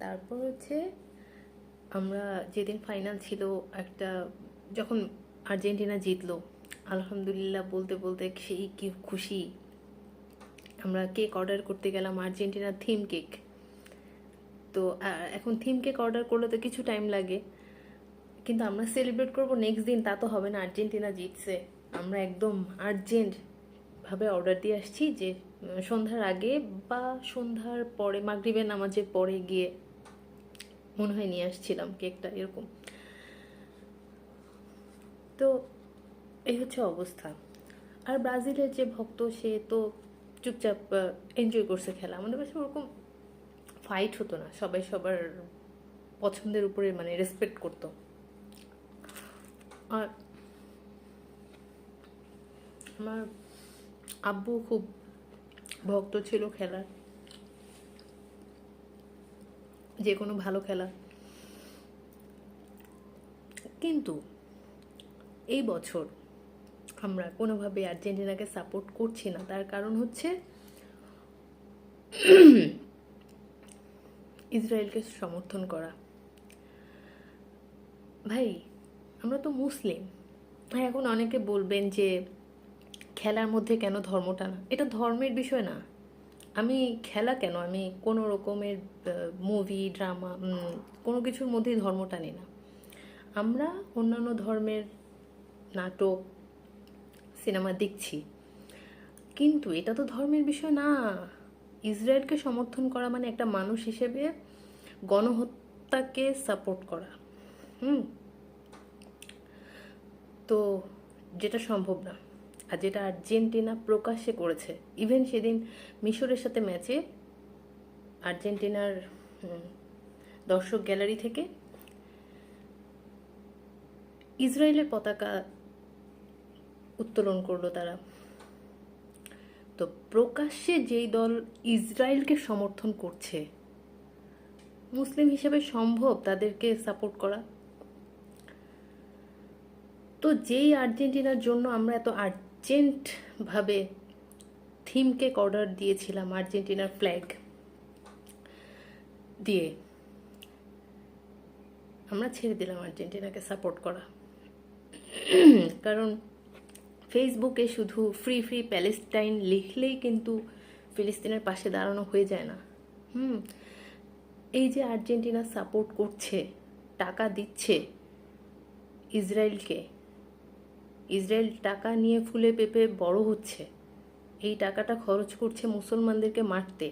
তারপর হচ্ছে আমরা যেদিন ফাইনাল ছিল একটা, যখন আর্জেন্টিনা জিতলো, আলহামদুলিল্লাহ বলতে বলতে সেই কি খুশি। আমরা কেক অর্ডার করতে গেলাম, আর্জেন্টিনার থিম কেক। তো এখন থিম কেক অর্ডার করলে তো কিছু টাইম লাগে, কিন্তু আমরা সেলিব্রেট করব নেক্সট দিন, তা তো হবে না, আর্জেন্টিনা জিতছে। আমরা একদম আর্জেন্ট ভাবে অর্ডার দিয়ে আসছি যে সন্ধ্যার আগে বা সন্ধ্যার পরে, মাগরিবের নামাজের পরে গিয়ে মনে হয় নিয়ে আসছিলাম কেকটা, এরকম। তো এই হচ্ছে অবস্থা। আর ব্রাজিলের যে ভক্ত, সে তো চুপচাপ এনজয় করছে খেলা। আমাদের কাছে ওরকম ফাইট হতো না, সবাই সবার পছন্দের উপরে মানে রেসপেক্ট করতো। আর আমার আব্বু খুব ভক্ত ছিল খেলার, যে কোনো ভালো খেলা। কিন্তু এই বছর আমরা কোনোভাবে আর্জেন্টিনাকে সাপোর্ট করছি না, তার কারণ হচ্ছে ইসরায়েলকে সমর্থন করা। ভাই, আমরা তো মুসলিম। হ্যাঁ, এখন অনেকে বলবেন যে খেলার মধ্যে কেন ধর্মটা না, এটা ধর্মের বিষয় না। আমি খেলা কেন, আমি কোনো রকমের মুভি ড্রামা কোনো কিছুর মধ্যেই ধর্ম টানি না। আমরা অন্যান্য ধর্মের নাটক সিনেমা দেখছি, কিন্তু এটা তো ধর্মের বিষয় না। ইসরায়েলকে সমর্থন করা মানে একটা মানুষ হিসেবে গণহত্যাকে সাপোর্ট করা। হুম। তো যেটা সম্ভব না, আর যেটা আর্জেন্টিনা প্রকাশ্যে করেছে, ইভেন সেদিন মিশরের সাথে ম্যাচে আর্জেন্টিনার দর্শক গ্যালারি থেকে ইসরায়েলের পতাকা উত্তোলন করলো তারা। তো প্রকাশ্যে যেই দল ইসরায়েলকে সমর্থন করছে, মুসলিম হিসেবে সম্ভব তাদেরকে সাপোর্ট করা? তো যেই আর্জেন্টিনার জন্য আমরা এত আর্জেন্টভাবে থিম কেক অর্ডার দিয়েছিলাম আর্জেন্টিনার ফ্ল্যাগ দিয়ে, আমরা ছেড়ে দিলাম আর্জেন্টিনাকে সাপোর্ট করা। কারণ ফেসবুকে শুধু ফ্রি ফ্রি প্যালেস্টাইন লিখলেই কিন্তু ফিলিস্তিনের পাশে দাঁড়ানো হয়ে যায় না। এই যে আর্জেন্টিনা সাপোর্ট করছে, টাকা দিচ্ছে ইসরায়েলকে, ইসরায়েল টাকা নিয়ে ফুলে পেঁপে বড় হচ্ছে, এই টাকাটা খরচ করছে মুসলমানদেরকে মারতে।